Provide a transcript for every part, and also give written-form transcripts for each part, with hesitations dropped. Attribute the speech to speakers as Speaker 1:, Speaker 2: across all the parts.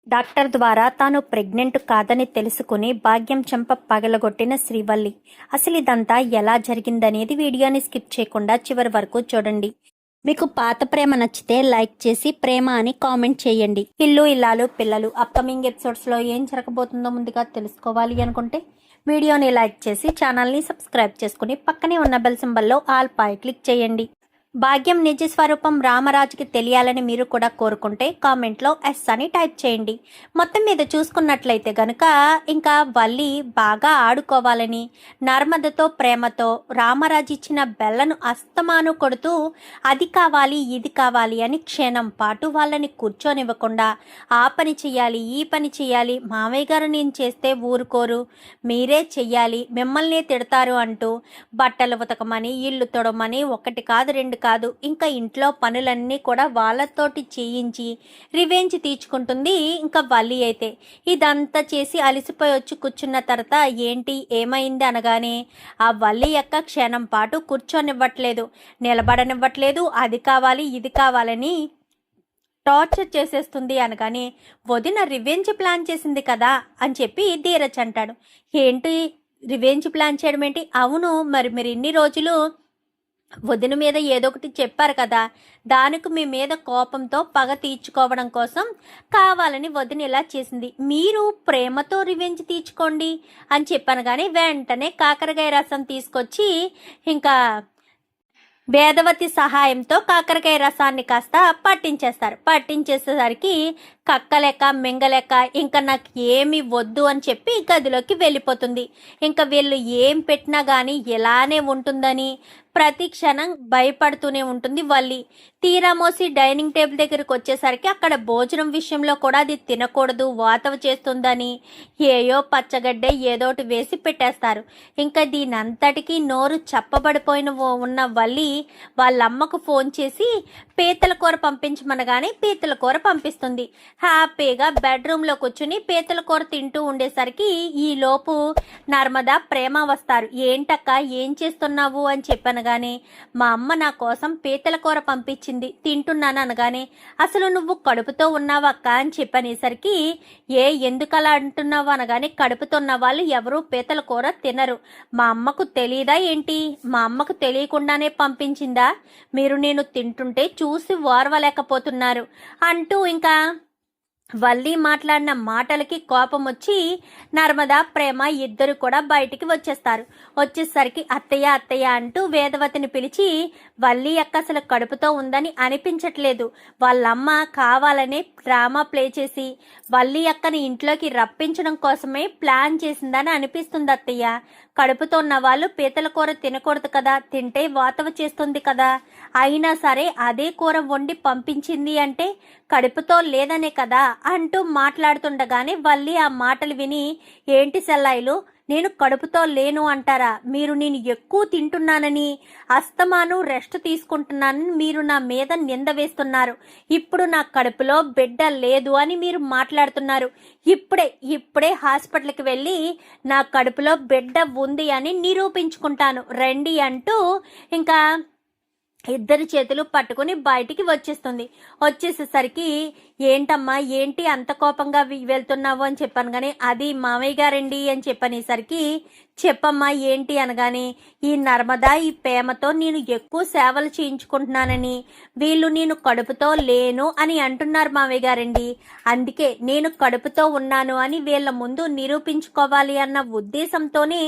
Speaker 1: Doctor ద్వారా తాను pregnant కాదని తెలుసుకుని భాగ్యం చెంప పగలగొట్టిన శ్రీవల్లి. అసలు ఇదంతా ఎలా జరిగిందనేది వీడియోని స్కిప్ చేయకుండా చివరి వరకు చూడండి. మీకు పాత ప్రేమ నచ్చితే లైక్ చేసి ప్రేమ అని కామెంట్ చేయండి. ఇల్లు ఇల్లాలు పిల్లలు అప్కమింగ్ ఎపిసోడ్స్లో ఏం జరగబోతుందో ముందుగా తెలుసుకోవాలి అనుకుంటే వీడియోని లైక్ చేసి ఛానల్ని సబ్స్క్రైబ్ చేసుకుని పక్కనే ఉన్న బెల్ సింబల్లో ఆల్ పై క్లిక్ చేయండి. భాగ్యం నిజ స్వరూపం రామరాజుకి తెలియాలని మీరు కూడా కోరుకుంటే కామెంట్లో ఎస్ అని టైప్ చేయండి. మొత్తం మీద చూసుకున్నట్లయితే గనుక ఇంకా వల్లి బాగా ఆడుకోవాలని నర్మదతో ప్రేమతో రామరాజు ఇచ్చిన బెల్లను అస్తమాను కొడుతూ అది కావాలి ఇది కావాలి అని క్షణం పాటు వాళ్ళని కూర్చొనివ్వకుండా ఆ పని చెయ్యాలి ఈ పని చెయ్యాలి, మామయ్య గారు నేను చేస్తే ఊరుకోరు, మీరే చెయ్యాలి, మిమ్మల్నే తిడతారు అంటూ బట్టలు ఉతకమని ఇల్లు తొడమని ఒకటి కాదు రెండు కాదు ఇంకా ఇంట్లో పనులన్నీ కూడా వాళ్ళతోటి చేయించి రివెంజ్ తీర్చుకుంటుంది. ఇంకా వల్లి అయితే ఇదంతా చేసి అలసిపోయి వచ్చి కూర్చున్న తర్వాత ఏంటి ఏమైంది అనగానే ఆ వల్లి యొక్క క్షణం పాటు కూర్చొనివ్వట్లేదు, నిలబడనివ్వట్లేదు, అది కావాలి ఇది కావాలని టార్చర్ చేసేస్తుంది అనగానే వదిన రివెంజ్ ప్లాన్ చేసింది కదా అని చెప్పి ధీరజ్ అంటాడు. ఏంటి రివెంజ్ ప్లాన్ చేయడం ఏంటి? అవును, మరి మీరు ఇన్ని రోజులు వదిన మీద ఏదో ఒకటి చెప్పారు కదా, దానికి మీ మీద కోపంతో పగ తీర్చుకోవడం కోసం కావాలని వదిన ఇలా చేసింది, మీరు ప్రేమతో రివెంజ్ తీర్చుకోండి అని చెప్పాను. కానీ వెంటనే కాకరకాయ రసం తీసుకొచ్చి ఇంకా వేదవతి సహాయంతో కాకరకాయ రసాన్ని కాస్త పట్టించేసేసరికి కక్కలేక మింగలేక ఇంకా నాకు ఏమి వద్దు అని చెప్పి గదిలోకి వెళ్ళిపోతుంది. ఇంకా వీళ్ళు ఏం పెట్టినా కానీ ఇలానే ఉంటుందని ప్రతి క్షణం భయపడుతూనే ఉంటుంది వల్లి. తీరామోసి డైనింగ్ టేబుల్ దగ్గరికి వచ్చేసరికి అక్కడ భోజనం విషయంలో కూడా అది తినకూడదు, వాతవ చేస్తుందని ఏయో పచ్చగడ్డ ఏదోటి వేసి పెట్టేస్తారు. ఇంకా దీనంతటికీ నోరు చప్పబడిపోయిన ఉన్న వల్లి వాళ్ళమ్మకు ఫోన్ చేసి పీతల కూర పంపించమనగానే పీతల కూర పంపిస్తుంది. హ్యాపీగా బెడ్రూమ్లో కూర్చుని పీతల కూర తింటూ ఉండేసరికి ఈ లోపు నర్మదా ప్రేమ వస్తారు. ఏంటక్క ఏం చేస్తున్నావు అని చెప్పనగానే మా అమ్మ నా కోసం పీతల కూర పంపించింది, తింటున్నాను అనగానే అసలు నువ్వు కడుపుతో ఉన్నావక్క అని చెప్పనేసరికి ఎందుకు అలా అంటున్నావు అనగానే కడుపుతో ఉన్న వాళ్ళు ఎవరూ పీతల కూర తినరు, మా అమ్మకు తెలియదా ఏంటి, మా అమ్మకు తెలియకుండానే పంపించిందా, మీరు నేను తింటుంటే చూసి ఓర్వలేకపోతున్నారు అంటూ ఇంకా వల్లి మాట్లాడిన మాటలకి కోపం వచ్చి నర్మదా ప్రేమ ఇద్దరు కూడా బయటికి వచ్చేసరికి అత్తయ్య అత్తయ్య అంటూ వేదవతిని పిలిచి వల్లి అక్క అసలు కడుపుతో ఉందని అనిపించట్లేదు, వాళ్ళమ్మ కావాలనే డ్రామా ప్లే చేసి వల్లి అక్కని ఇంట్లోకి రప్పించడం కోసమే ప్లాన్ చేసిందని అనిపిస్తుంది అత్తయ్య, కడుపుతో ఉన్న వాళ్ళు పీతల కూర తినకూడదు కదా, తింటే వాతవ చేస్తుంది కదా, అయినా సరే అదే కూర వండి పంపించింది అంటే కడుపుతో లేదనే కదా అంటూ మాట్లాడుతుండగానే వల్లి ఆ మాటలు విని ఏంటి సెల్లాయిలు, నేను కడుపుతో లేను అంటారా, మీరు నేను ఎక్కువ తింటున్నానని అస్తమాను రెస్ట్ తీసుకుంటున్నానని మీరు నా మీద నింద వేస్తున్నారు, ఇప్పుడు నా కడుపులో బిడ్డ లేదు అని మీరు మాట్లాడుతున్నారు, ఇప్పుడే హాస్పిటల్కి వెళ్ళి నా కడుపులో బిడ్డ ఉంది అని నిరూపించుకుంటాను రండి అంటూ ఇంకా ఇద్దరి చేతులు పట్టుకుని బయటికి వచ్చేసేసరికి ఏంటమ్మా ఏంటి అంత కోపంగా వెళ్తున్నావు అని చెప్పాను. కానీ అది మామయ్య గారండి అని చెప్పనేసరికి చెప్పమ్మా ఏంటి అనగానే ఈ నర్మదా ఈ ప్రేమతో నేను ఎక్కువ సేవలు చేయించుకుంటున్నానని వీళ్ళు నేను కడుపుతో లేను అని అంటున్నారు మామయ్య గారండి, అందుకే నేను కడుపుతో ఉన్నాను అని వీళ్ళ ముందు నిరూపించుకోవాలి అన్న ఉద్దేశంతోనే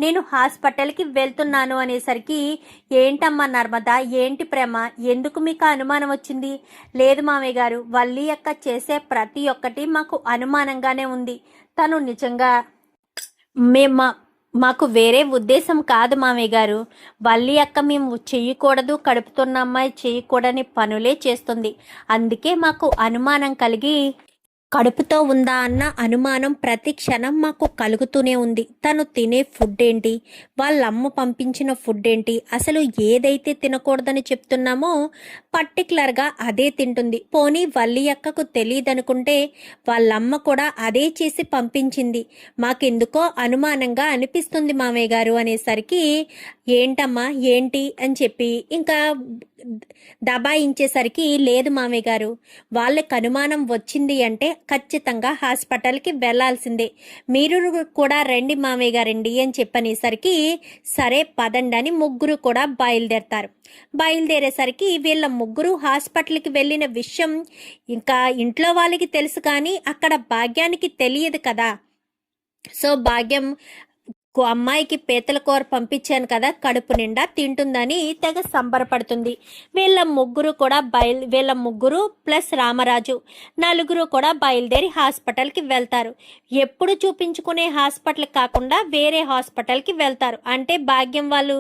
Speaker 1: నేను హాస్పిటల్కి వెళ్తున్నాను అనేసరికి ఏంటమ్మా నర్మదా ఏంటి ప్రేమ, ఎందుకు మీకు అనుమానం వచ్చింది? లేదు మామయ్య గారు, వల్లి అక్క చేసే ప్రతి ఒక్కటి మాకు అనుమానంగానే ఉంది, తను నిజంగా మాకు వేరే ఉద్దేశం కాదు మామయ్య గారు, వల్లి అక్క మేము చెయ్యకూడదు కడుపుతున్న అమ్మాయి చేయకూడని పనులే చేస్తుంది, అందుకే మాకు అనుమానం కలిగి కడుపుతో ఉందా అన్న అనుమానం ప్రతి క్షణం మాకు కలుగుతూనే ఉంది, తను తినే ఫుడ్ ఏంటి, వాళ్ళమ్మ పంపించిన ఫుడ్ ఏంటి, అసలు ఏదైతే తినకూడదని చెప్తున్నామో పర్టికులర్గా అదే తింటుంది, పోనీ వల్లి అక్కకు తెలియదనుకుంటే వాళ్ళమ్మ కూడా అదే చేసి పంపించింది, మాకెందుకో అనుమానంగా అనిపిస్తుంది మామయ్య గారు అనేసరికి ఏంటమ్మా ఏంటి అని చెప్పి ఇంకా దబాయించేసరికి లేదు మామయ్య గారు, వాళ్ళకి అనుమానం వచ్చింది అంటే ఖచ్చితంగా హాస్పిటల్కి వెళ్లాల్సిందే, మీరు కూడా రండి మామయ్య గారండి అని చెప్పనేసరికి సరే పదండి అని ముగ్గురు కూడా బయలుదేరతారు. బయలుదేరేసరికి వీళ్ళ ముగ్గురు హాస్పిటల్కి వెళ్ళిన విషయం ఇంకా ఇంట్లో వాళ్ళకి తెలుసు, కానీ అక్కడ భాగ్యానికి తెలియదు కదా. సో భాగ్యం అమ్మాయికి పీతల కూర పంపించాను కదా, కడుపు నిండా తింటుందని తెగ సంబరపడుతుంది. వీళ్ళ ముగ్గురు ప్లస్ రామరాజు నలుగురు కూడా బయలుదేరి హాస్పిటల్కి వెళ్తారు. ఎప్పుడు చూపించుకునే హాస్పిటల్ కాకుండా వేరే హాస్పిటల్కి వెళ్తారు. అంటే భాగ్యం వాళ్ళు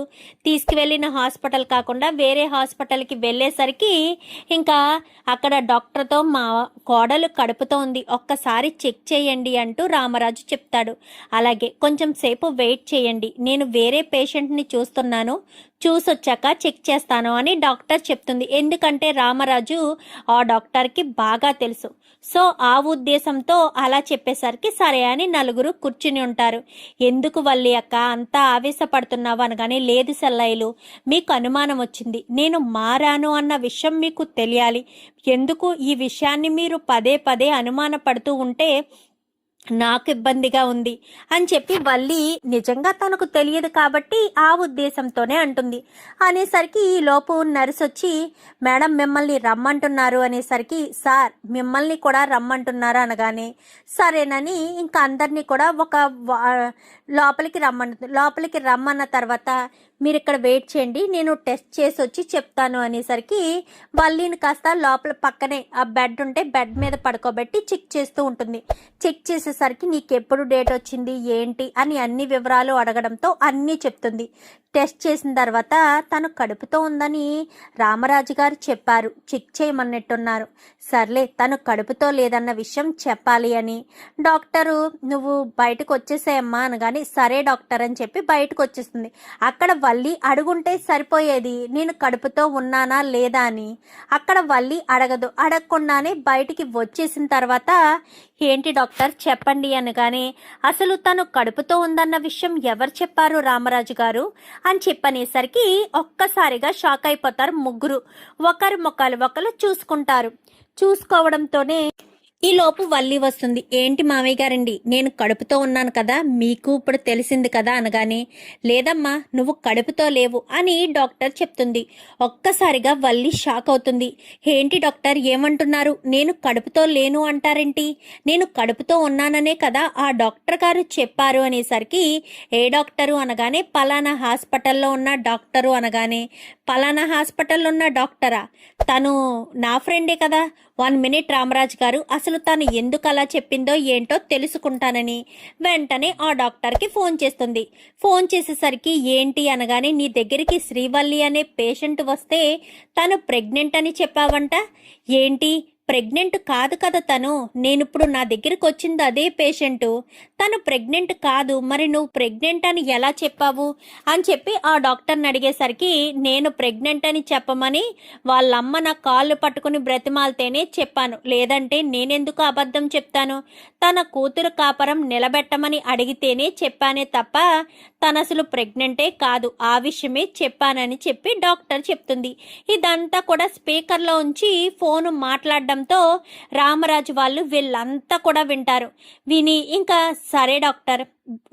Speaker 1: తీసుకువెళ్ళిన హాస్పిటల్ కాకుండా వేరే హాస్పిటల్కి వెళ్ళేసరికి ఇంకా అక్కడ డాక్టర్తో మా కోడలు కడుపుతో ఉంది, ఒక్కసారి చెక్ చేయండి అంటూ రామరాజు చెప్తాడు. అలాగే కొంచెం సేపు వెయిట్ చేయండి, నేను వేరే పేషెంట్ని చూస్తున్నాను, చూసొచ్చాక చెక్ చేస్తాను అని డాక్టర్ చెప్తుంది. ఎందుకంటే రామరాజు ఆ డాక్టర్కి బాగా తెలుసు. సో ఆ ఉద్దేశంతో అలా చెప్పేసరికి సరే అని నలుగురు కూర్చుని ఉంటారు. ఎందుకు వల్లి అక్క అంతా ఆవేశపడుతున్నావు అనగానే, లేదు సెల్లయ్యలు, మీకు అనుమానం వచ్చింది, నేను మారాను అన్న విషయం మీకు తెలియాలి. ఎందుకు ఈ విషయాన్ని మీరు పదే పదే అనుమానపడుతూ ఉంటే నాకు ఇబ్బందిగా ఉంది అని చెప్పి వల్లి నిజంగా తనకు తెలియదు కాబట్టి ఆ ఉద్దేశంతోనే అంటుంది. అనేసరికి ఈ లోపు నర్సు వచ్చి, మేడం మిమ్మల్ని రమ్మంటున్నారు అనేసరికి, సార్ మిమ్మల్ని కూడా రమ్మంటున్నారు అనగానే సరేనని ఇంకా అందరినీ కూడా లోపలికి రమ్మన్న తర్వాత మీరు ఇక్కడ వెయిట్ చేయండి, నేను టెస్ట్ చేసి వచ్చి చెప్తాను అనేసరికి వల్లిని కాస్త లోపల పక్కనే ఆ బెడ్ ఉంటే బెడ్ మీద పడుకోబెట్టి చెక్ చేస్తూ ఉంటుంది. చెక్ చేసేసరికి నీకు ఎప్పుడు డేట్ వచ్చింది ఏంటి అని అన్ని వివరాలు అడగడంతో అన్నీ చెప్తుంది. టెస్ట్ చేసిన తర్వాత తను కడుపుతో ఉందని రామరాజు గారు చెప్పారు, చెక్ చేయమన్నట్టున్నారు. సర్లే తను కడుపుతో లేదన్న విషయం చెప్పాలి అని డాక్టరు నువ్వు బయటకు వచ్చేసేయమ్మా అనగానే సరే డాక్టర్ అని చెప్పి బయటకు వచ్చేస్తుంది. అక్కడ వల్లి అడుగుంటే సరిపోయేది నేను కడుపుతో ఉన్నానా లేదా అని. అక్కడ వల్లి అడగదు, అడగకుండానే బయటికి వచ్చేసిన తర్వాత ఏంటి డాక్టర్ చెప్పండి అనగానే, అసలు తను కడుపుతో ఉందన్న విషయం ఎవరు చెప్పారు రామరాజు గారు అని చెప్పనేసరికి ఒక్కసారిగా షాక్ అయిపోతారు ముగ్గురు. ఒకరి ముఖాలు ఒకరు చూసుకోవడంతోనే ఈ లోపు వల్లి వస్తుంది. ఏంటి మామయ్య గారండి, నేను కడుపుతో ఉన్నాను కదా, మీకు ఇప్పుడు తెలిసింది కదా అనగానే, లేదమ్మా నువ్వు కడుపుతో లేవు అని డాక్టర్ చెప్తుంది. ఒక్కసారిగా వల్లి షాక్ అవుతుంది. ఏంటి డాక్టర్ ఏమంటున్నారు, నేను కడుపుతో లేను అంటారేంటి, నేను కడుపుతో ఉన్నాననే కదా ఆ డాక్టర్ గారు చెప్పారు అనేసరికి, ఏ డాక్టరు అనగానే పలానా హాస్పిటల్లో ఉన్న డాక్టరు అనగానే, పలానా హాస్పిటల్లో ఉన్న డాక్టరా, తను నా ఫ్రెండే కదా, 1 మినిట్ రామరాజు గారు, అసలు తను ఎందుకు అలా చెప్పిందో ఏంటో తెలుసుకుంటానని వెంటనే ఆ డాక్టర్కి ఫోన్ చేస్తుంది. ఫోన్ చేసేసరికి ఏంటి అనగానే, నీ దగ్గరికి శ్రీవల్లి అనే పేషెంట్ వస్తే తను ప్రెగ్నెంట్ అని చెప్పావంట, ఏంటి ప్రెగ్నెంట్ కాదు కదా తను, నేనిప్పుడు నా దగ్గరికి వచ్చింది అదే పేషెంటు, తను ప్రెగ్నెంట్ కాదు, మరి నువ్వు ప్రెగ్నెంట్ అని ఎలా చెప్పావు అని చెప్పి ఆ డాక్టర్ని అడిగేసరికి, నేను ప్రెగ్నెంట్ అని చెప్పమని వాళ్ళమ్మ నా కాళ్ళు పట్టుకుని బ్రతిమాలితేనే చెప్పాను, లేదంటే నేనెందుకు అబద్ధం చెప్తాను, తన కూతురు కాపరం నిలబెట్టమని అడిగితేనే చెప్పానే తప్ప తను అసలు ప్రెగ్నెంటే కాదు, ఆ విషయమే చెప్పానని చెప్పి డాక్టర్ చెప్తుంది. ఇదంతా కూడా స్పీకర్లో ఉంచి ఫోను మాట్లాడడంతో రామరాజు వాళ్ళు వీళ్ళంతా కూడా వింటారు. విని ఇంకా సరే డాక్టర్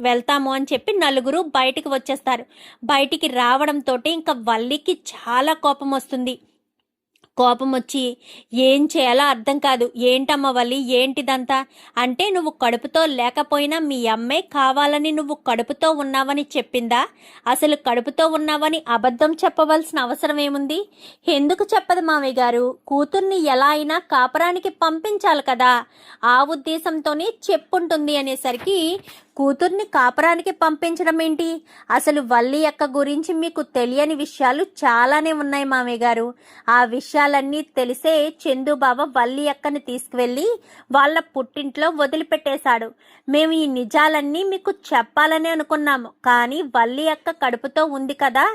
Speaker 1: వెళ్తాము అని చెప్పి నలుగురు బయటికి వచ్చేస్తారు. బయటికి రావడంతో ఇంకా వల్లికి చాలా కోపం వస్తుంది. కోపం వచ్చి ఏం చేయాలో అర్థం కాదు, ఏంటమ్మ వల్లి ఏంటిదంతా అంటే, నువ్వు కడుపుతో లేకపోయినా మీ అమ్మే కావాలని నువ్వు కడుపుతో ఉన్నావని చెప్పిందా, అసలు కడుపుతో ఉన్నావని అబద్ధం చెప్పవలసిన అవసరం ఏముంది, ఎందుకు చెప్పదు మామయ్య గారు, కూతుర్ని ఎలా అయినా కాపురానికి పంపించాలి కదా, ఆ ఉద్దేశంతోనే చెప్పుంటుంది అనేసరికి, కూతుర్ని కాపురానికి పంపించడం ఏంటి, అసలు వల్లి అక్క గురించి మీకు తెలియని విషయాలు చాలానే ఉన్నాయి మామయ్య గారు, ఆ విషయాలన్నీ తెలిసే చందుబాబా వల్లి అక్కని తీసుకువెళ్ళి వాళ్ళ పుట్టింట్లో వదిలిపెట్టేశాడు. మేము ఈ నిజాలన్నీ మీకు చెప్పాలని అనుకున్నాము, కానీ వల్లి అక్క కడుపుతో ఉంది కదా,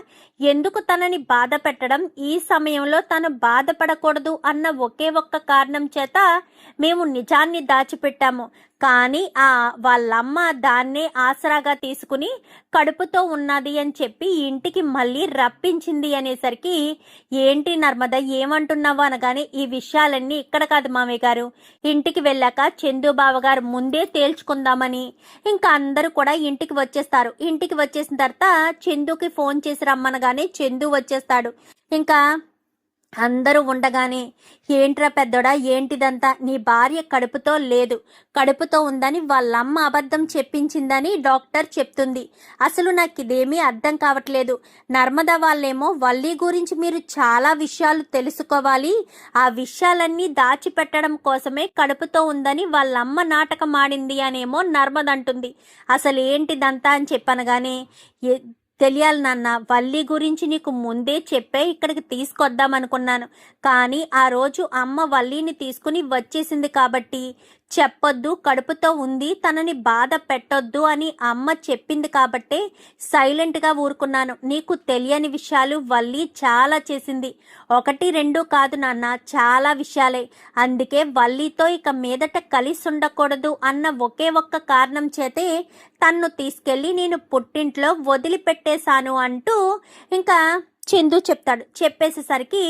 Speaker 1: ఎందుకు తనని బాధ పెట్టడం, ఈ సమయంలో తను బాధపడకూడదు అన్న ఒకే ఒక్క కారణం చేత మేము నిజాన్ని దాచిపెట్టాము, కానీ వాళ్ళమ్మ దాన్నే ఆసరాగా తీసుకుని కడుపుతో ఉన్నది అని చెప్పి ఇంటికి మళ్ళీ రప్పించింది అనేసరికి, ఏంటి నర్మద ఏమంటున్నావు అనగానే, ఈ విషయాలన్నీ ఇక్కడ కాదు మామయ్య గారు, ఇంటికి వెళ్ళాక చందు బావగారు ముందే తేల్చుకుందామని. ఇంకా అందరూ కూడా ఇంటికి వచ్చేస్తారు. ఇంటికి వచ్చేసిన తర్వాత చందుకి ఫోన్ చేసి రమ్మనగానే చందు వచ్చేస్తాడు. ఇంకా అందరూ ఉండగానే, ఏంట్రా పెద్దోడా ఏంటిదంతా, నీ భార్య కడుపుతో లేదు, కడుపుతో ఉందని వాళ్ళమ్మ అబద్ధం చెప్పించిందని డాక్టర్ చెప్తుంది. అసలు నాకు ఇదేమీ అర్థం కావట్లేదు. నర్మద వాళ్ళేమో వల్లి గురించి మీరు చాలా విషయాలు తెలుసుకోవాలి, ఆ విషయాలన్నీ దాచిపెట్టడం కోసమే కడుపుతో ఉందని వాళ్ళమ్మ నాటకం ఆడింది అనేమో నర్మద అంటుంది. అసలు ఏంటిదంతా అని చెప్పనగానే, తెలియాలి నాన్న, వల్లి గురించి నీకు ముందే చెప్పే ఇక్కడికి తీసుకొద్దామనుకున్నాను, కానీ ఆ రోజు అమ్మ వల్లిని తీసుకుని వచ్చేసింది కాబట్టి చెప్పొద్దు, కడుపుతో ఉంది, తనని బాధ పెట్టొద్దు అని అమ్మ చెప్పింది కాబట్టే సైలెంట్గా ఊరుకున్నాను. నీకు తెలియని విషయాలు వల్లి చాలా చేసింది, 1, 2 కాదు నాన్న, చాలా విషయాలే. అందుకే వల్లితో ఇక మీదట కలిసి ఉండకూడదు అన్న ఒకే ఒక్క కారణం చేతే తన్ను తీసుకెళ్ళి నేను పుట్టింట్లో వదిలిపెట్టేశాను అంటూ ఇంకా చందు చెప్తాడు. చెప్పేసేసరికి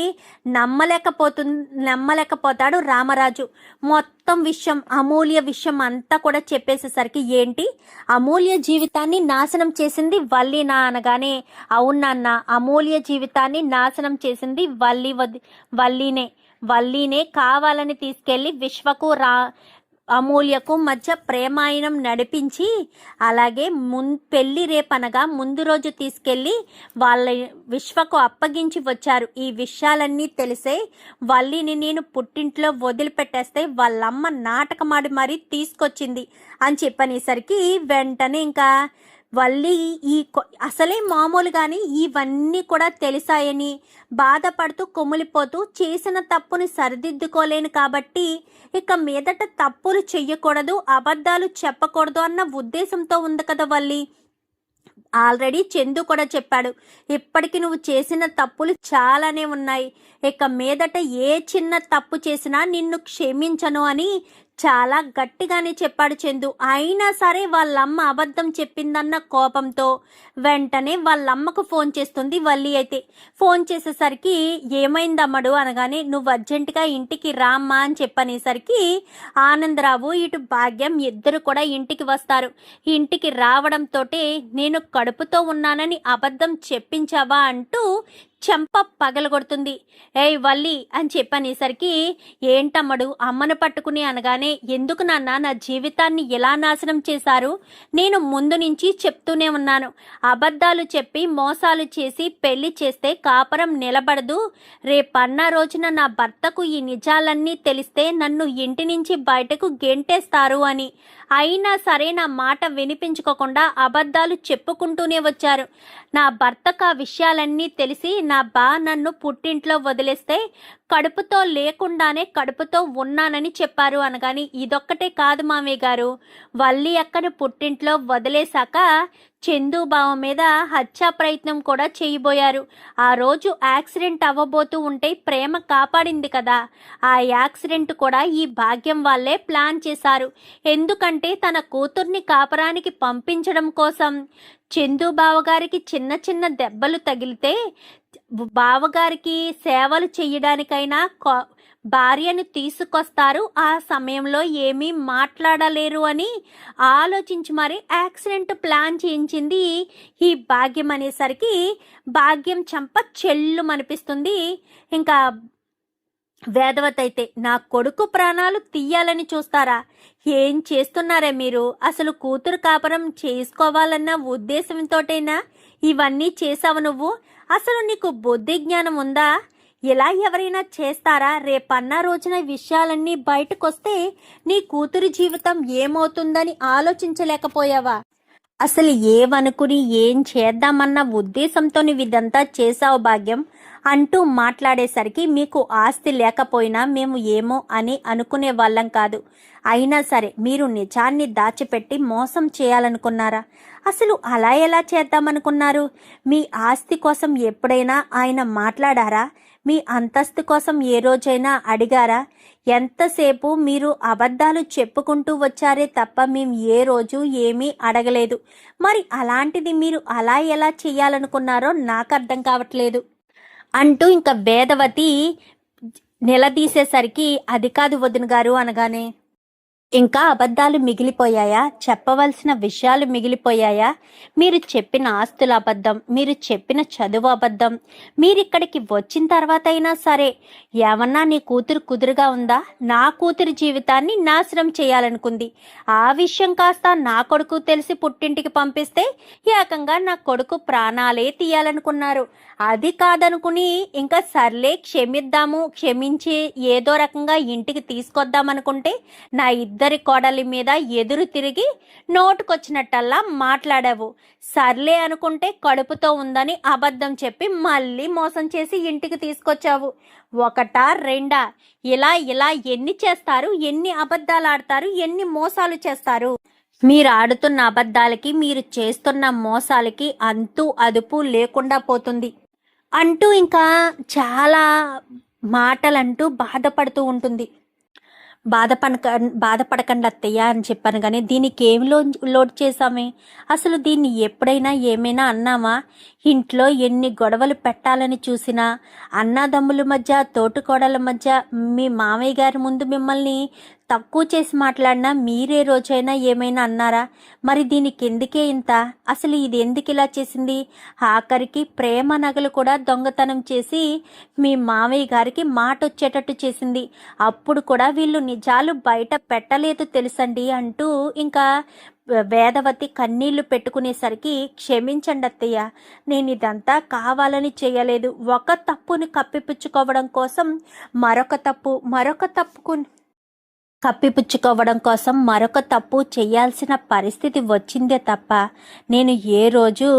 Speaker 1: నమ్మలేకపోతాడు రామరాజు. మొత్తం విషయం, అమూల్య విషయం అంతా కూడా చెప్పేసేసరికి, ఏంటి అమూల్య జీవితాన్ని నాశనం చేసింది వల్లినా అనగానే, అవునన్న, అమూల్య జీవితాన్ని నాశనం చేసింది వల్లీనే కావాలని తీసుకెళ్లి విశ్వకు అమూల్యకు మధ్య ప్రేమాయణం నడిపించి, అలాగే పెళ్లి రేపనగా ముందు రోజు తీసుకెళ్లి వాళ్ళ విశ్వకు అప్పగించి వచ్చారు. ఈ విషయాలన్నీ తెలిసే వల్లిని నేను పుట్టింట్లో వదిలిపెట్టేస్తే వాళ్ళమ్మ నాటకమాడి మరీ తీసుకొచ్చింది అని చెప్పనేసరికి, వెంటనే ఇంకా వల్లి అసలే మామూలుగాని ఇవన్నీ కూడా తెలిసాయని బాధపడుతూ కుమిలిపోతూ, చేసిన తప్పుని సరిదిద్దుకోలేను కాబట్టి ఇక మీదట తప్పులు చెయ్యకూడదు, అబద్ధాలు చెప్పకూడదు అన్న ఉద్దేశంతో ఉంది కదా వల్లి. ఆల్రెడీ చందు కూడా చెప్పాడు, ఇప్పటికి నువ్వు చేసిన తప్పులు చాలానే ఉన్నాయి, ఇక మీదట ఏ చిన్న తప్పు చేసినా నిన్ను క్షమించను అని చాలా గట్టిగానే చెప్పాడు చందు. అయినా సరే వాళ్ళమ్మ అబద్ధం చెప్పిందన్న కోపంతో వెంటనే వాళ్ళమ్మకు ఫోన్ చేస్తుంది వల్లి. అయితే ఫోన్ చేసేసరికి, ఏమైందమ్మడు అనగానే, నువ్వు అర్జెంటుగా ఇంటికి రామ్మా అని చెప్పనేసరికి ఆనందరావు ఇటు భాగ్యం ఇద్దరు కూడా ఇంటికి వస్తారు. ఇంటికి రావడంతో, నేను కడుపుతో ఉన్నానని అబద్ధం చెప్పించావా అంటూ చెంప పగలగొడుతుంది. ఏయ్ వల్లి అని చెప్పనేసరికి, ఏంటమ్మడు అమ్మను పట్టుకుని అనగానే, ఎందుకు నాన్న నా జీవితాన్ని ఎలా నాశనం చేశారు, నేను ముందు నుంచి చెప్తూనే ఉన్నాను, అబద్ధాలు చెప్పి మోసాలు చేసి పెళ్లి చేస్తే కాపురం నిలబడదు, రేపన్న రోజున నా భర్తకు ఈ నిజాలన్నీ తెలిస్తే నన్ను ఇంటి నుంచి బయటకు గెంటేస్తారు అని. అయినా సరే నా మాట వినిపించుకోకుండా అబద్ధాలు చెప్పుకుంటూనే వచ్చారు. నా భర్తకు ఆ విషయాలన్నీ తెలిసి నన్ను పుట్టింట్లో వదిలేస్తే కడుపుతో లేకుండానే కడుపుతో ఉన్నానని చెప్పారు అనగాని, ఇదొక్కటే కాదు మామయ్య గారు, వల్లి అక్కని పుట్టింట్లో వదిలేశాక చందు బావ మీద హత్యా ప్రయత్నం కూడా చేయబోయారు. ఆ రోజు యాక్సిడెంట్ అవ్వబోతూ ఉంటే ప్రేమ కాపాడింది కదా, ఆ యాక్సిడెంట్ కూడా ఈ భాగ్యం వాళ్ళే ప్లాన్ చేశారు. ఎందుకంటే తన కూతుర్ని కాపరానికి పంపించడం కోసం. చందు బావగారికి చిన్న చిన్న దెబ్బలు తగిలితే బావగారికి సేవలు చేయడానికైనా భార్యను తీసుకొస్తారు, ఆ సమయంలో ఏమీ మాట్లాడలేరు అని ఆలోచించి మరి యాక్సిడెంట్ ప్లాన్ చేయించింది ఈ భాగ్యం అనేసరికి భాగ్యం చంప చెల్లుమనిపిస్తుంది. ఇంకా వేదవతి అయితే, నా కొడుకు ప్రాణాలు తీయాలని చూస్తారా, ఏం చేస్తున్నారే మీరు, అసలు కూతురు కాపురం చేసుకోవాలన్న ఉద్దేశంతోటైనా ఇవన్నీ చేసావు నువ్వు, అసలు నీకు బుద్ధి జ్ఞానం ఉందా, ఇలా ఎవరైనా చేస్తారా, రేపన్న రోజున విషయాలన్నీ బయటకొస్తే నీ కూతురి జీవితం ఏమవుతుందని ఆలోచించలేకపోయావా, అసలు ఏమనుకుని ఏం చేద్దామన్న ఉద్దేశంతో ఇదంతా చేసావు భాగ్యం అంటూ మాట్లాడేసరికి, మీకు ఆస్తి లేకపోయినా మేము ఏమో అని అనుకునే వాళ్ళం కాదు, అయినా సరే మీరు నిజాన్ని దాచిపెట్టి మోసం చేయాలనుకున్నారా, అసలు అలా ఎలా చేద్దామనుకున్నారు, మీ ఆస్తి కోసం ఎప్పుడైనా ఆయన మాట్లాడారా, మీ అంతస్తు కోసం ఏ రోజైనా అడిగారా? ఎంతసేపు మీరు అబద్ధాలు చెప్పుకుంటూ వచ్చారే తప్ప మేము ఏ రోజు ఏమీ అడగలేదు. మరి అలాంటిది మీరు అలా ఎలా చేయాలనుకున్నారో నాకు అర్థం కావట్లేదు అంటూ ఇంకా వేదవతి నిలదీసేసరికి, అది కాదు వదిన గారు అనగానే, ఇంకా అబద్ధాలు మిగిలిపోయాయా? చెప్పవలసిన విషయాలు మిగిలిపోయాయా? మీరు చెప్పిన ఆస్తుల అబద్ధం, మీరు చెప్పిన చదువు అబద్ధం. మీరిక్కడికి వచ్చిన తర్వాత అయినా సరే ఏమన్నా నీ కూతురు కుదురుగా ఉందా? నా కూతురి జీవితాన్ని నాశనం చేయాలనుకుంది. ఆ విషయం కాస్త నా కొడుకు తెలిసి పుట్టింటికి పంపిస్తే ఏకంగా నా కొడుకు ప్రాణాలే తీయాలనుకున్నారు. అది కాదనుకుని ఇంకా సర్లే క్షమిద్దాము, క్షమించి ఏదో రకంగా ఇంటికి తీసుకొద్దామనుకుంటే నా ఇద్దరి కోడలి మీద ఎదురు తిరిగి నోటుకొచ్చినట్టల్లా మాట్లాడావు. సర్లే అనుకుంటే కడుపుతో ఉందని అబద్ధం చెప్పి మళ్ళీ మోసం చేసి ఇంటికి తీసుకొచ్చావు. ఒకటా రెండా? ఇలా ఇలా ఎన్ని చేస్తారు? ఎన్ని అబద్ధాలు ఆడతారు? ఎన్ని మోసాలు చేస్తారు? మీరు ఆడుతున్న అబద్ధాలకి, మీరు చేస్తున్న మోసాలకి అంతూ అదుపు లేకుండా పోతుంది అంటూ ఇంకా చాలా మాటలంటూ బాధపడుతూ ఉంటుంది. బాధపడకండి అత్తయ్య అని చెప్పాను, కానీ దీనికి ఏం లోడ్ చేసామే? అసలు దీన్ని ఎప్పుడైనా ఏమైనా అన్నామా? ఇంట్లో ఎన్ని గొడవలు పెట్టాలని చూసినా, అన్నదమ్ముల మధ్య, తోటికోడల మధ్య, మీ మామయ్య గారి ముందు మిమ్మల్ని తక్కువ చేసి మాట్లాడినా మీరే రోజైనా ఏమైనా అన్నారా? మరి దీనికి ఎందుకే ఇంత? అసలు ఇది ఎందుకు ఇలా చేసింది? ఆఖరికి ప్రేమ నగలు కూడా దొంగతనం చేసి మీ మామయ్య గారికి మాట వచ్చేటట్టు చేసింది. అప్పుడు కూడా వీళ్ళు నిజాలు బయట పెట్టలేదు తెలుసండి అంటూ ఇంకా వేదవతి కన్నీళ్లు పెట్టుకునేసరికి, క్షమించండి అత్తయ్య, నేను ఇదంతా కావాలని చేయలేదు. ఒక తప్పుని కప్పిపుచ్చుకోవడం కోసం మరొక తప్పు చేయాల్సిన పరిస్థితి వచ్చిందే తప్ప నేను ఏ రోజు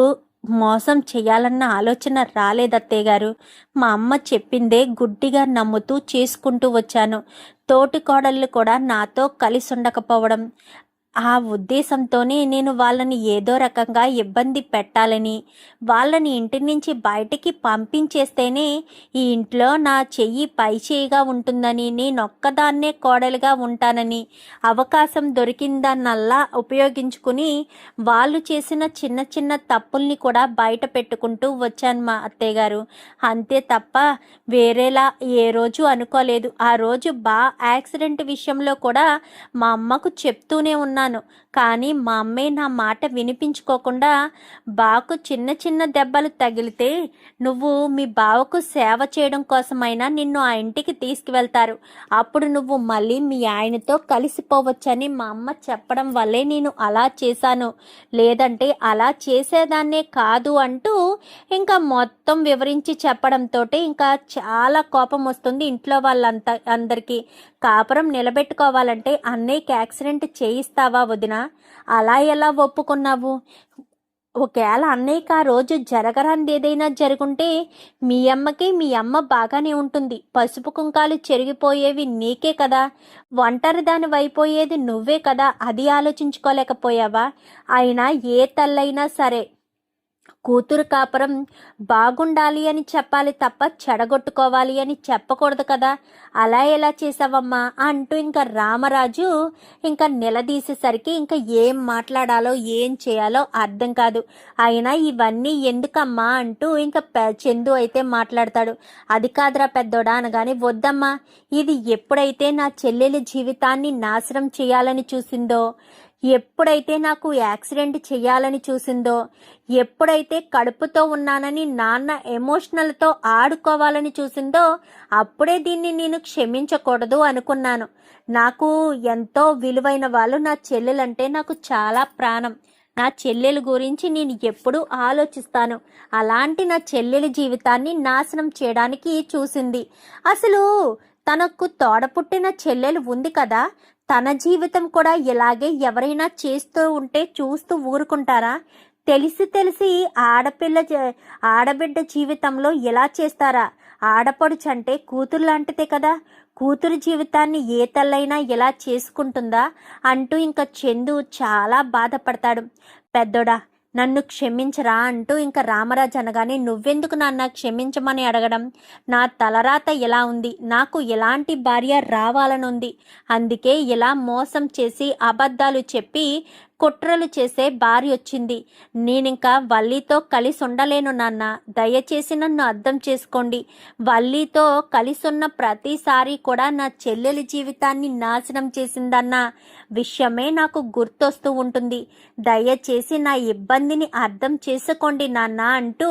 Speaker 1: మోసం చేయాలన్న ఆలోచన రాలేదత్తయ్య గారు. మా అమ్మ చెప్పిందే గుడ్డిగా నమ్ముతూ చేసుకుంటూ వచ్చాను. తోటి కోడళ్ళు కూడా నాతో కలిసి ఉండకపోవడం, ఆ ఉద్దేశంతోనే నేను వాళ్ళని ఏదో రకంగా ఇబ్బంది పెట్టాలని, వాళ్ళని ఇంటి నుంచి బయటికి పంపించేస్తేనే ఈ ఇంట్లో నా చెయ్యి పై చేయిగా ఉంటుందని, నేనొక్కదాన్నే కోడలుగా ఉంటానని అవకాశం దొరికిందన్నల్లా ఉపయోగించుకుని వాళ్ళు చేసిన చిన్న చిన్న తప్పుల్ని కూడా బయట పెట్టుకుంటూ వచ్చాను మా అత్తయ్య గారు. అంతే తప్ప వేరేలా ఏ రోజు అనుకోలేదు. ఆ రోజు యాక్సిడెంట్ విషయంలో కూడా మా అమ్మకు చెప్తూనే ఉన్నాను, కానీ మా అమ్మే నా మాట వినిపించుకోకుండా, బాకు చిన్న చిన్న దెబ్బలు తగిలితే నువ్వు మీ బావకు సేవ చేయడం కోసమైనా నిన్ను ఆ ఇంటికి తీసుకువెళ్తారు, అప్పుడు నువ్వు మళ్ళీ మీ ఆయనతో కలిసిపోవచ్చని మా అమ్మ చెప్పడం వల్లే నేను అలా చేశాను, లేదంటే అలా చేసేదాన్నే కాదు అంటూ ఇంకా మొత్తం వివరించి చెప్పడంతో ఇంకా చాలా కోపం వస్తుంది ఇంట్లో అందరికీ. కాపురం నిలబెట్టుకోవాలంటే అన్నయ్యకి యాక్సిడెంట్ చేయిస్తావా వదినా? అలా ఎలా ఒప్పుకున్నావు? ఒకవేళ అన్నయ్యకి ఆ రోజు జరగరాంది ఏదైనా జరుగుంటే మీ అమ్మ బాగానే ఉంటుంది. పసుపు కుంకాలు చెరిగిపోయేవి నీకే కదా, ఒంటరి దాని అయిపోయేది నువ్వే కదా, అది ఆలోచించుకోలేకపోయావా? అయినా ఏ తల్లైనా సరే కూతురు కాపురం బాగుండాలి అని చెప్పాలి తప్ప చెడగొట్టుకోవాలి అని చెప్పకూడదు కదా. అలా ఎలా చేసావమ్మా అంటూ ఇంకా రామరాజు ఇంకా నిలదీసేసరికి ఇంకా ఏం మాట్లాడాలో ఏం చేయాలో అర్థం కాదు. అయినా ఇవన్నీ ఎందుకమ్మా అంటూ ఇంకా చందు అయితే మాట్లాడతాడు. అది కాదురా పెద్దోడా అనగానే, వద్దమ్మా, ఇది ఎప్పుడైతే నా చెల్లెలి జీవితాన్ని నాశనం చేయాలని చూసిందో, ఎప్పుడైతే నాకు యాక్సిడెంట్ చేయాలని చూసిందో, ఎప్పుడైతే కడుపుతో ఉన్నానని నాన్న ఎమోషనల్తో ఆడుకోవాలని చూసిందో, అప్పుడే దీన్ని నేను క్షమించకూడదు అనుకున్నాను. నాకు ఎంతో విలువైన వాళ్ళు నా చెల్లెలంటే నాకు చాలా ప్రాణం. నా చెల్లెల గురించి నేను ఎప్పుడూ ఆలోచిస్తాను. అలాంటి నా చెల్లెలి జీవితాన్ని నాశనం చేయడానికి చూసింది. అసలు తనకు తోడపుట్టిన చెల్లెలు ఉంది కదా, తన జీవితం కూడా ఇలాగే ఎవరైనా చేస్తూ ఉంటే చూస్తూ ఊరుకుంటారా? తెలిసి ఆడబిడ్డ జీవితంలో ఇలా చేస్తారా? ఆడపడుచు అంటే కూతురు లాంటిదే కదా, కూతురు జీవితాన్ని ఏ తల్లైనా ఇలా చేసుకుంటుందా అంటూ ఇంకా చందు చాలా బాధపడతాడు. పెద్దోడా, నన్ను క్షమించరా అంటూ ఇంకా రామరాజు అనగానే, నువ్వెందుకు నాన్న క్షమించమని అడగడం? నా తలరాత ఎలా ఉంది, నాకు ఎలాంటి భార్య రావాలనుంది, అందుకే ఇలా మోసం చేసి అబద్ధాలు చెప్పి కుట్రలు చేసే భార్య వచ్చింది. నేనింకా వల్లితో కలిసి ఉండలేను నాన్న, దయచేసి నన్ను అర్థం చేసుకోండి. వల్లితో కలిసున్న ప్రతిసారి కూడా నా చెల్లెలి జీవితాన్ని నాశనం చేసిందన్న విషయమే నాకు గుర్తొస్తూ ఉంటుంది. దయచేసి నా ఇబ్బందిని అర్థం చేసుకోండి నాన్న అంటూ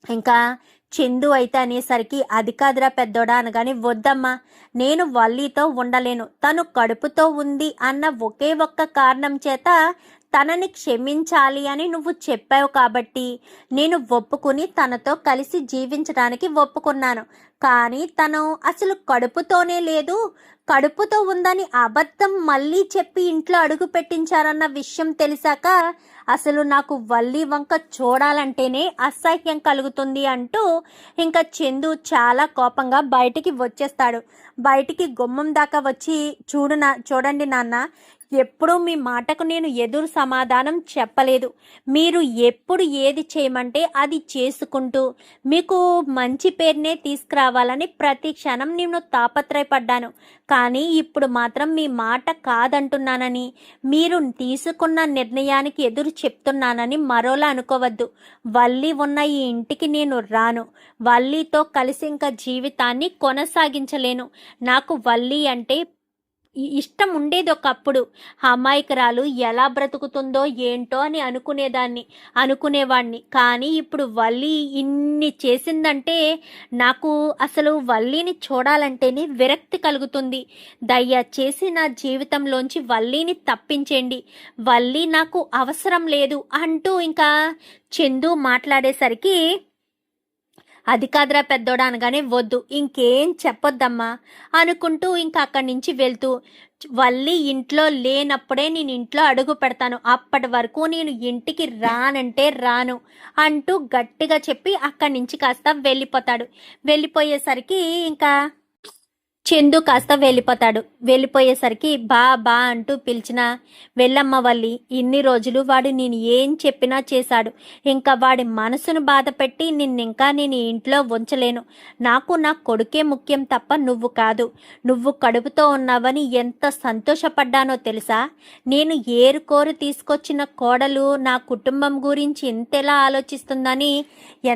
Speaker 1: ఇంకా చందు అయితే అనేసరికి, అది కాదురా పెద్దోడా అనగానే, వద్దమ్మా, నేను వల్లితో ఉండలేను, తను కడుపుతో ఉంది అన్న ఒకే ఒక్క కారణం చేత తనని క్షమించాలి అని నువ్వు చెప్పావు కాబట్టి నేను ఒప్పుకుని తనతో కలిసి జీవించడానికి ఒప్పుకున్నాను. కానీ తను అసలు కడుపుతోనే లేదు, కడుపుతో ఉందని అబద్ధం మళ్ళీ చెప్పి ఇంట్లో అడుగు పెట్టించారన్న విషయం తెలిసాక అసలు నాకు వల్లి వంక చూడాలంటేనే అసహ్యం కలుగుతుంది అంటూ ఇంకా చందు చాలా కోపంగా బయటికి వచ్చేస్తాడు. బయటికి గుమ్మం దాకా వచ్చి, చూడండి నాన్న, ఎప్పుడూ మీ మాటకు నేను ఎదురు సమాధానం చెప్పలేదు. మీరు ఎప్పుడు ఏది చేయమంటే అది చేసుకుంటూ మీకు మంచి పేరునే తీసుకురావాలని ప్రతి క్షణం నేను తాపత్రయపడ్డాను. కానీ ఇప్పుడు మాత్రం మీ మాట కాదంటున్నానని, మీరు తీసుకున్న నిర్ణయానికి ఎదురు చెప్తున్నానని మరోలా అనుకోవద్దు. వల్లి ఉన్న ఈ ఇంటికి నేను రాను. వల్లితో కలిసి ఇంకా జీవితాన్ని కొనసాగించలేను. నాకు వల్లి అంటే ఇష్టం ఉండేది ఒకప్పుడు. అమాయకురాలు ఎలా బ్రతుకుతుందో ఏంటో అని అనుకునేవాడిని. కానీ ఇప్పుడు వల్లి ఇన్ని చేసిందంటే నాకు అసలు వల్లిని చూడాలంటేనే విరక్తి కలుగుతుంది. దయచేసి నా జీవితంలోంచి వల్లిని తప్పించేయండి, వల్లి నాకు అవసరం లేదు అంటూ ఇంకా చందు మాట్లాడేసరికి, అది కాదురా పెద్దోడా అనగానే, వద్దు, ఇంకేం చెప్పొద్దమ్మా అనుకుంటూ ఇంకా అక్కడి నుంచి వెళ్తూ, వల్లి ఇంట్లో లేనప్పుడే నేను ఇంట్లో అడుగు పెడతాను, అప్పటి వరకు నేను ఇంటికి రానంటే రాను అంటూ గట్టిగా చెప్పి అక్కడి నుంచి కాస్త వెళ్ళిపోతాడు. వెళ్ళిపోయేసరికి ఇంకా చందు కాస్త వెళ్ళిపోయేసరికి బా అంటూ పిలిచిన, వెళ్ళమ్మ వల్లి, ఇన్ని రోజులు వాడు నేను ఏం చెప్పినా చేశాడు. ఇంకా వాడి మనసును బాధ పెట్టి నిన్నింకా నేను ఇంట్లో ఉంచలేను. నాకు నా కొడుకే ముఖ్యం తప్ప నువ్వు కాదు. నువ్వు కడుపుతో ఉన్నావని ఎంత సంతోషపడ్డానో తెలుసా? నేను ఏరుకోరు తీసుకొచ్చిన కోడలు నా కుటుంబం గురించి ఇంతెలా ఆలోచిస్తుందని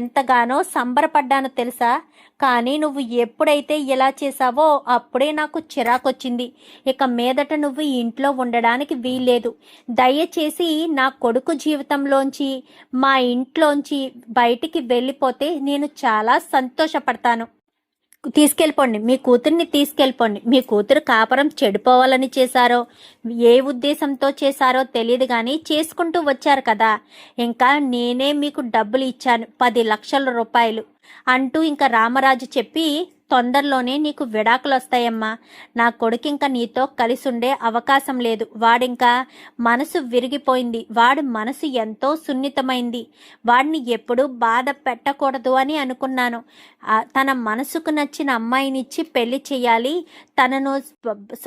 Speaker 1: ఎంతగానో సంబరపడ్డానో తెలుసా? కానీ నువ్వు ఎప్పుడైతే ఇలా చేసావో అప్పుడే నాకు చిరాకొచ్చింది. ఇక మీదట నువ్వు ఇంట్లో ఉండడానికి వీల్లేదు. దయచేసి నా కొడుకు జీవితంలోంచి, మా ఇంట్లోంచి బయటికి వెళ్ళిపోతే నేను చాలా సంతోషపడతాను. తీసుకెళ్ళిపోండి, మీ కూతుర్ని తీసుకెళ్ళిపోండి. మీ కూతురు కాపురం చెడిపోవాలని చేశారో, ఏ ఉద్దేశంతో చేశారో తెలియదు, కానీ చేసుకుంటూ వచ్చారు కదా. ఇంకా నేనే మీకు డబ్బులు ఇచ్చాను, 10 లక్షల రూపాయలు అంటూ ఇంకా రామరాజు చెప్పి, తొందరలోనే నీకు విడాకులు వస్తాయమ్మా. నా కొడుకు ఇంకా నీతో కలిసి ఉండే అవకాశం లేదు. వాడింకా మనసు విరిగిపోయింది. వాడి మనసు ఎంతో సున్నితమైంది. వాడిని ఎప్పుడూ బాధ పెట్టకూడదు అని అనుకున్నాను. తన మనసుకు నచ్చిన అమ్మాయినిచ్చి పెళ్లి చేయాలి, తనను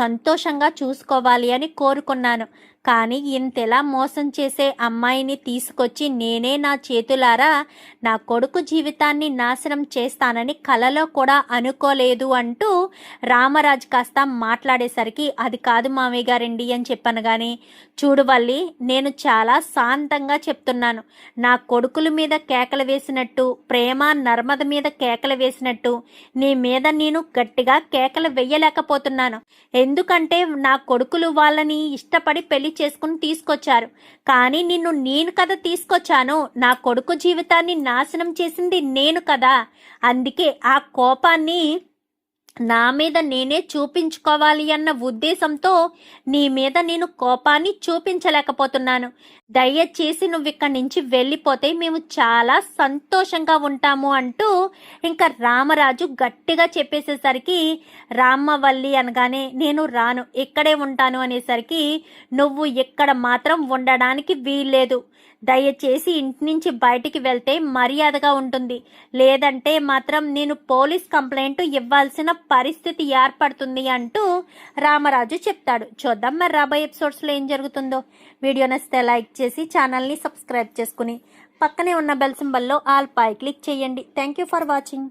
Speaker 1: సంతోషంగా చూసుకోవాలి అని కోరుకున్నాను. కానీ ఇంతలా మోసం చేసే అమ్మాయిని తీసుకొచ్చి నేనే నా చేతులారా నా కొడుకు జీవితాన్ని నాశనం చేస్తానని కలలో కూడా అనుకోలేదు అంటూ రామరాజు కాస్త మాట్లాడేసరికి, అది కాదు మామయ్య గారండి అని చెప్పాను. కానీ చూడు వల్లి, నేను చాలా శాంతంగా చెప్తున్నాను. నా కొడుకుల మీద కేకలు వేసినట్టు, ప్రేమ నర్మద మీద కేకలు వేసినట్టు నీ మీద నేను గట్టిగా కేకలు వెయ్యలేకపోతున్నాను. ఎందుకంటే నా కొడుకులు వాళ్ళని ఇష్టపడి పెళ్లి చేసుకుని తీసుకొచ్చారు. కానీ నిన్ను నేను కదా తీసుకొచ్చాను. నా కొడుకు జీవితాన్ని నాశనం చేసింది నేను కదా. అందుకే ఆ కోపాన్ని నా మీద నేనే చూపించుకోవాలి అన్న ఉద్దేశంతో నీ మీద నేను కోపాన్ని చూపించలేకపోతున్నాను. దయచేసి నువ్వు ఇక్కడి నుంచి వెళ్ళిపోతే మేము చాలా సంతోషంగా ఉంటాము అంటూ ఇంకా రామరాజు గట్టిగా చెప్పేసేసరికి, రామవల్లి అనగానే, నేను రాను, ఇక్కడే ఉంటాను అనేసరికి, నువ్వు ఇక్కడ మాత్రం ఉండడానికి వీల్లేదు. దయచేసి ఇంటి నుంచి బయటికి వెళ్తే మర్యాదగా ఉంటుంది, లేదంటే మాత్రం నేను పోలీస్ కంప్లైంట్ ఇవ్వాల్సిన పరిస్థితి ఏర్పడుతుంది అంటూ రామరాజు చెప్తాడు. చూద్దాం మరి రాబోయే ఎపిసోడ్స్లో ఏం జరుగుతుందో. వీడియో నచ్చితే లైక్ చేసి ఛానల్ని సబ్స్క్రైబ్ చేసుకుని పక్కనే ఉన్న బెల్ సింబల్లో ఆల్ పై క్లిక్ చేయండి. Thank you for watching.